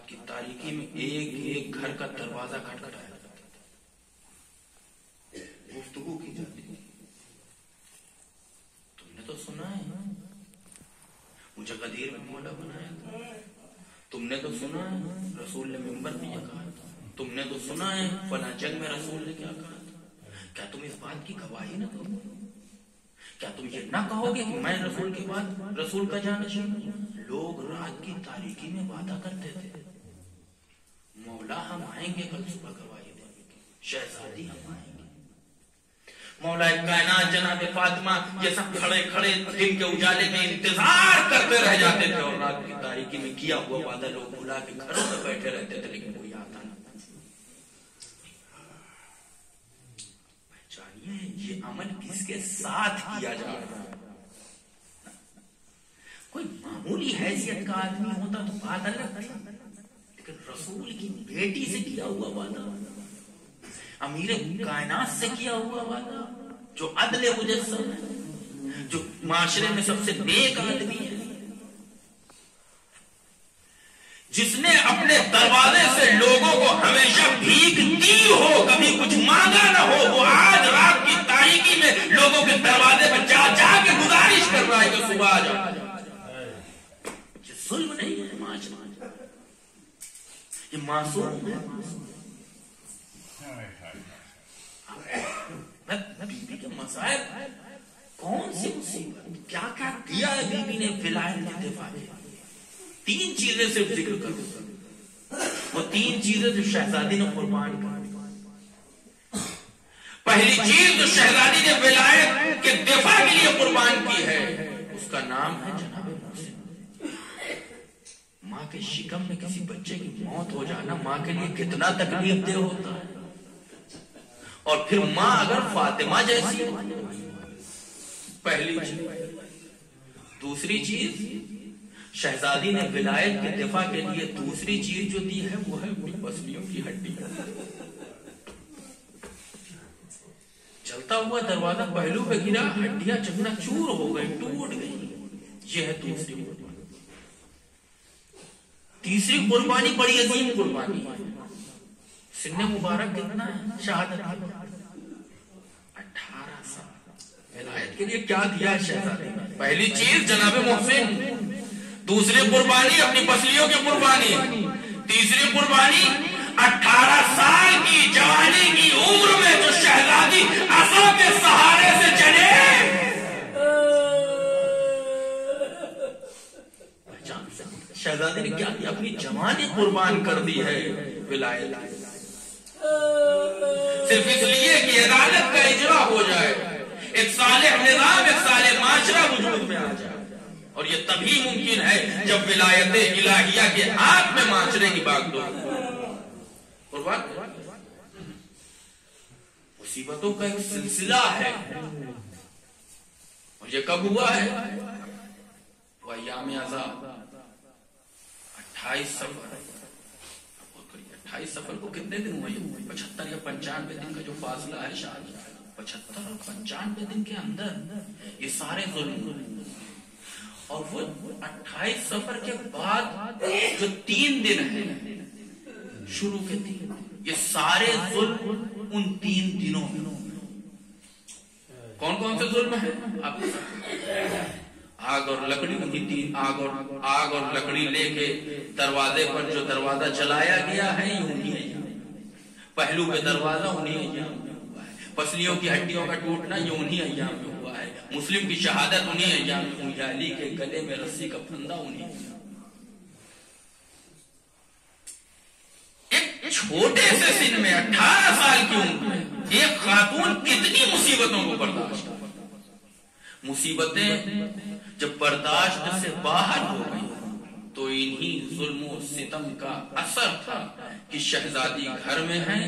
کی تاریکی میں ایک ایک گھر کا دروازہ کھٹکھٹایا جاتا تھا، گفتگو کی جاتی تھی. تم نے تو سنا ہے مجھے غدیر میں مولا بنایا تھا، تم نے تو سنا ہے رسول نے ممبر میں یہ کہا تھا، تم نے تو سنا ہے فلاں جنگ میں رسول نے کیا کہا تھا. کیا تم اس بات کی گواہی نہ دو؟ کیا تم یہ نہ کہو گے کہ میں رسول کے بعد رسول کا جانشین ہوں؟ لوگ رات کی تاریکی میں وعدہ کرتے تھے مولا ہم آئیں گے کل صبح گواہی دیں گے، شہزادی ہم آئیں گے. مولا کائنات جناب فاطمہ یہ سب کھڑے کھڑے دن کے اجالے میں انتظار کرتے رہ جاتے تھے، اور رات کی تاریکی میں کیا ہوا وعدہ لوگ بھلا کے گھروں میں بیٹھے رہتے تھے، لیکن کوئی آتا نہ. پہچانیے یہ عمل کس کے ساتھ کیا جا رہا ہے. کوئی معمولی حیثیت کا آدمی ہوتا تو بات الگ تھی، لیکن رسول کی بیٹی سے کیا ہوا وعدہ، امیر کائنات سے کیا ہوا وعدہ، جو عدل مجسم ہے، جو معاشرے میں سب سے نیک آدمی ہے، جس نے اپنے دروازے سے لوگوں کو ہمیشہ بھیک دی ہو، کبھی کچھ مانگا نہ ہو، وہ آج رات کی تاریکی میں لوگوں کے دروازے پر جا جا کے گزارش کر رہا ہے کہ صبح آ جا. یہ ظلم نہیں ہے معاشرہ، یہ معصوم ہے. بی بی کے مسائل کون سی مصیبت، کیا کیا کیا ہے بی بی نے ولایت کے دفاع میں. 3 چیزیں صرف ذکر کروں، وہ 3 چیزیں جو شہزادی نے قربان کی. پہلی چیز جو شہزادی نے ولایت کے دفاع کے لیے قربان کی ہے اس کا نام ہے جناب محسن. ماں کے شکم میں کسی بچے کی موت ہو جانا ماں کے لیے کتنا تکلیف دہ ہوتا ہے، اور پھر ماں اگر فاطمہ جیسی ہو. پہلی چیز. دوسری چیز شہزادی نے ولایت کے دفاع کے لیے دوسری چیز جو دی ہے وہ ہے اپنی پسلیوں کی ہڈی. چلتا ہوا دروازہ پہلو پہ گرا، ہڈیاں چکنا چور ہو گئی، ٹوٹ گئی. یہ ہے دوسری قربانی. تیسری قربانی بڑی عظیم قربانی ہے. سن مبارک کتنا ہے شہادت؟ 18 سال. ولایت کے لیے کیا دیا ہے شہزادی نے؟ پہلی چیز جناب محسن، دوسری قربانی اپنی پسلیوں کی قربانی، تیسری قربانی 18 سال کی جوانی کی عمر میں جو شہزادی عصا کے سہارے سے چلے. شہزادی نے کیا کیا؟ اپنی جوانی قربان کر دی ہے ولایت، صرف اس لیے کہ عدالت کا اجرا ہو جائے، ایک صالح نظام، ایک صالح معاشرہ وجود میں آ جائے. اور یہ تبھی ممکن ہے جب ولایت الہیہ کے ہاتھ میں معاشرے کی باغ دو. مصیبتوں کا ایک سلسلہ ہے، اور یہ کب ہوا ہے؟ وہ ایام عذاب 28 سفر. 28 سفر کو کتنے دن ہوئے؟ 75 یا 95 دن کا جو فاصلہ ہے شاید. 75 اور 95 دن کے اندر یہ سارے ظلم، اور وہ 28 سفر کے بعد جو 3 دن ہیں شروع کے 3، یہ سارے ظلم ان 3 دنوں میں. کون کون سے ظلم ہیں؟ آپ آگ اور لکڑی، انہی 3 آگ اور لکڑی لے کے دروازے پر جو دروازہ چلایا گیا ہے انہی پہلو پہ دروازہ انہی ایام میں ہوا ہے. پسلیوں کی ہڈیوں کا ٹوٹنا یہ انہی ایام میں ہوا ہے. مسلم کی شہادت انہی ایام میں ہوئی. علی کے گلے میں رسی کا پھندا انہی. ایک چھوٹے سے سن میں 18 سال کی عمر میں ایک خاتون کتنی مصیبتوں کو برداشت. مصیبتیں جب برداشت سے باہر ہو گئی تو انہی ظلم و ستم کا اثر تھا کہ شہزادی گھر میں ہیں،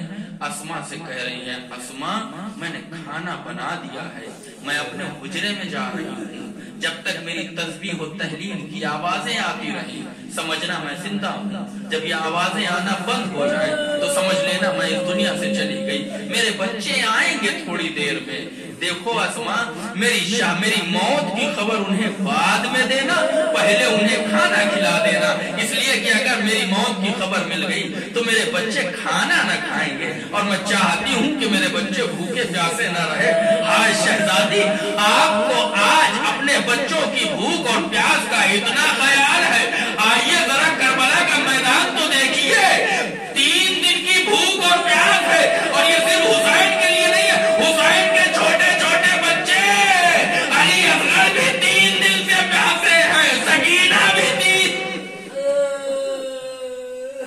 اسما سے کہہ رہی ہیں اسما میں نے کھانا بنا دیا ہے، میں اپنے حجرے میں جا رہی ہوں. جب تک میری تسبیح و تحلیل کی آوازیں آتی رہی سمجھنا میں زندہ ہوں. جب یہ آوازیں آنا بند ہو جائے تو سمجھ لینا میں اس دنیا سے چلی گئی. میرے بچے آئیں گے تھوڑی دیر میں. دیکھو اسما میری موت کی خبر انہیں بعد میں دینا، پہلے انہیں کھانا کھلا دینا، اس لیے کہ اگر میری موت کی خبر بچے کھانا نہ کھائیں گے اور میں چاہتی ہوں کہ میرے بچے بھوکے پیاسے نہ رہے۔ ہائے شہزادی، آپ کو آج اپنے بچوں کی بھوک اور پیاس کا اتنا خیال ہے؟ آئیے ذرا کربلا کا میدان تو دیکھیے، 3 دن کی بھوک اور پیاس ہے، اور یہ صرف حسین کے لیے نہیں ہے، حسین کے چھوٹے چھوٹے بچے علی اصغر بھی 3 دن سے پیاسے ہیں، سکینہ بھی 3۔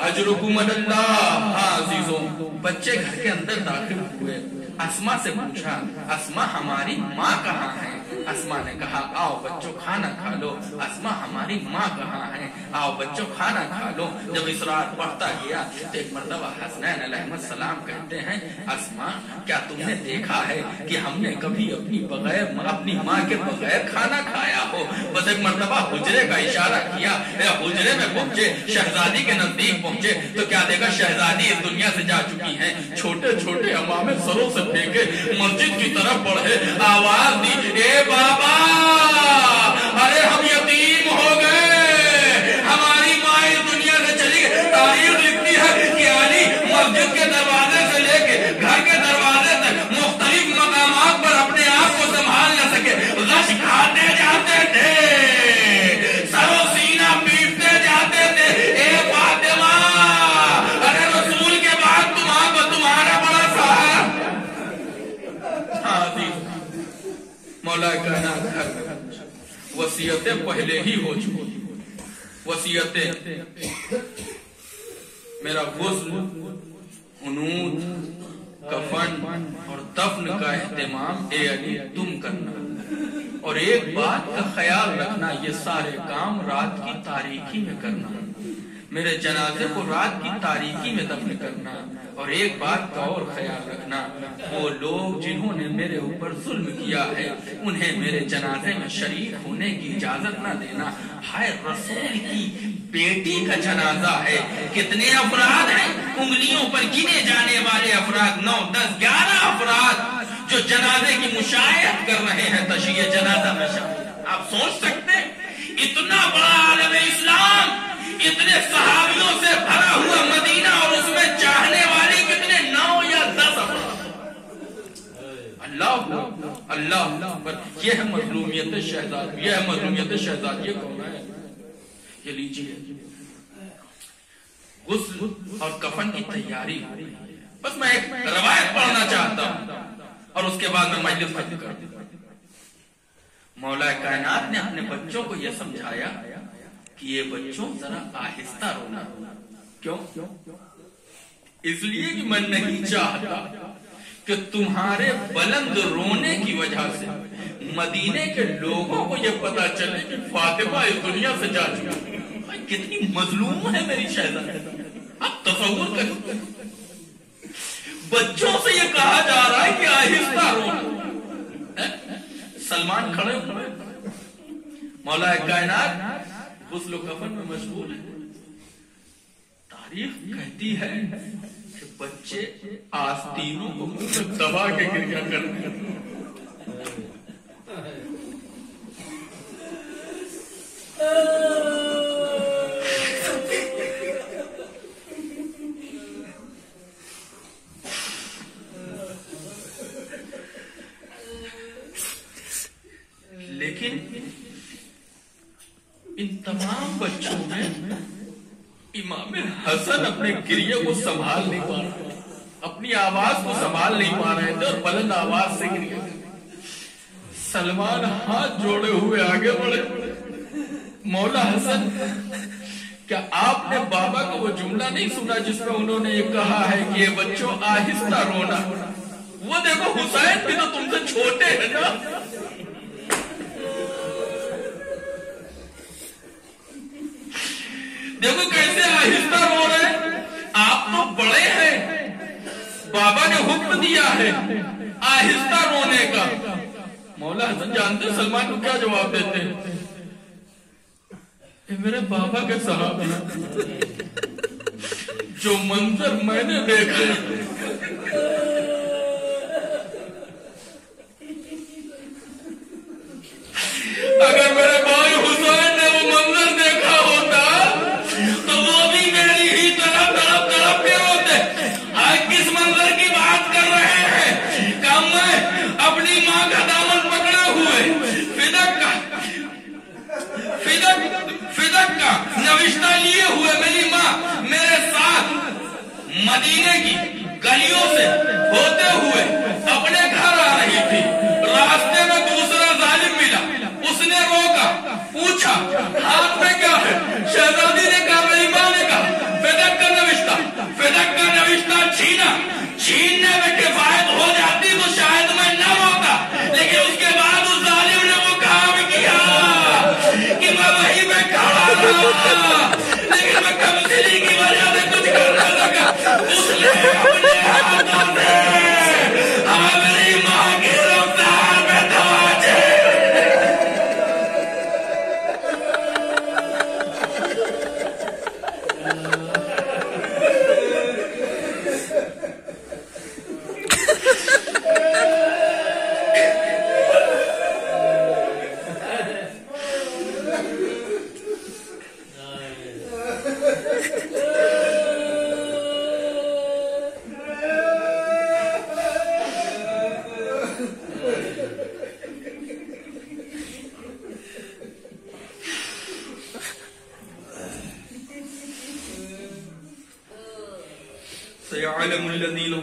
اجرکم اللہ۔ ہاں عزیزوں، بچے گھر کے اندر داخل ہوئے، اسما سے پوچھا، اسما ہماری ماں کہاں ہے؟ اسما نے کہا آؤ بچوں کھانا کھا لو۔ اسما ہماری ماں کہاں ہے؟ آؤ بچوں کھانا کھا لو۔ جب اسرار بڑھتا گیا تو ایک مرتبہ حسنین علیہ السلام کہتے ہیں، اسما کیا تم نے دیکھا ہے کہ ہم نے کبھی اپنی ماں کے بغیر کھانا کھایا ہو؟ بس ایک مرتبہ حجرے کا اشارہ کیا، حجرے میں پہنچے، شہزادی کے نزدیک پہنچے تو کیا دیکھا، شہزادی اس دنیا سے جا چکی ہیں۔ چھوٹے چھوٹے امامے سروں سے پھینکے مسجد کی طرف بڑھے، آواز دی، اے بابا، ارے ہم یتیم ہو گئے، ہماری ماں اس دنیا سے چلی گئی۔ تاریخ لکھتی ہے کہ علی مسجد کے دروازے سے لے کے گھر کے دروازے تک مختلف مقامات پر اپنے آپ کو سنبھال نہ سکے، غش کھاتے جاتے تھے، سر و سینہ پیٹتے جاتے تھے۔ اے فاطمہ، ارے رسول کے بعد تمہارا بڑا سہارا۔ مولا کائنات گھر میں وصیتیں پہلے ہی ہو چکی، وصیتیں، میرا غسل، حنوط، کفن اور دفن کا اہتمام اے علی تم کرنا، اور ایک بات کا خیال رکھنا، یہ سارے کام رات کی تاریکی میں کرنا، میرے جنازے کو رات کی تاریکی میں دفن کرنا، اور ایک بات کا اور خیال رکھنا، وہ لوگ جنہوں نے میرے اوپر ظلم کیا ہے انہیں میرے جنازے میں شریک ہونے کی اجازت نہ دینا۔ ہائے رسول کی بیٹی کا جنازہ ہے، کتنے افراد ہیں؟ انگلیوں پر گنے جانے والے افراد، 9، 10، 11 افراد جو جنازے کی مشاہدت کر رہے ہیں، تشییع جنازہ میں شامل۔ آپ سوچ سکتے اتنا بڑا عالم اسلام، اتنے صحابیوں سے بھرا ہوا مدینہ، اور اس میں چاہنے والے کتنے، 9 یا 10 افراد۔ اللہ پر یہ ہے مظلومیت شہزادی، یہ ہے مظلومیت شہزادی کون ہے؟ یہ لیجیے، غسل اور کفن کی تیاری۔ بس میں ایک روایت پڑھنا چاہتا ہوں اور اس کے بعد میں مجلس ختم کر دوں۔ مولا کائنات نے اپنے بچوں کو یہ سمجھایا کہ یہ بچوں ذرا آہستہ رونا۔ کیوں؟ اس لیے کہ میں نہیں چاہتا کہ تمہارے بلند رونے کی وجہ سے مدینے کے لوگوں کو یہ پتا چلے کہ فاطمہ اس دنیا سے جا چکی ہے۔ کتنی مظلوم ہے میری شہزادی، آپ تصور کریں، بچوں سے یہ کہا جا رہا ہے کہ آہستہ رونا۔ سلمان کھڑے ہوئے، مولا کائنات غسل و کفن میں مشغول ہے۔ تاریخ کہتی ہے کہ بچے آستینوں کو منہ میں دبا کے گریا کرتے ہیں۔ لیکن ان تمام بچوں میں امام حسن اپنے گریے کو سنبھال نہیں پا رہے، اپنی آواز کو سنبھال نہیں پا رہے تھے اور بلند آواز سے گریے۔ سلمان ہاتھ جوڑے ہوئے آگے بڑھے، مولا حسن کیا آپ نے بابا کو وہ جملہ نہیں سنا جس میں انہوں نے یہ کہا ہے کہ یہ بچوں آہستہ رونا؟ وہ دیکھو حسین بھی تو تم سے چھوٹے ہیں نا، دیکھو کیسے آہستہ رو رہے ہیں، آپ تو بڑے ہیں، بابا نے حکم دیا ہے آہستہ رونے کا۔ مولا حسن جانتے سلمان کو کیا جواب دیتے ہیں؟ میرے بابا کے صحابی جو منظر میں نے دیکھا، اگر میرے بھائی حسین نے وہ منظر دیکھا ہوتا تو وہ بھی میری ہی طرف کے مدینے کی گلیوں سے ہوتے ہوئے اپنے گھر آ رہی تھی. راستے میں دوسرا ظالم ملا. اس نے روکا, پوچھا ہاتھ میں کیا ہے؟ شہزادی نے کہا, میری ماں نے کہا فدک کا نوشتہ. فدک کا نوشتہ چھیننے میں کفایت ہو جاتی تو شاید میں نہ روتا, لیکن اس کے بعد اس ظالم نے وہ کام کیا کہ میں وہیں پہ کھڑا رہا, لیکن میں کمزوری کی وجہ سے کچھ کر نہ سکا. اس نے اپنے ہاتھوں سے میری ماں کی رفتار میں تواچے. سيعلم الذين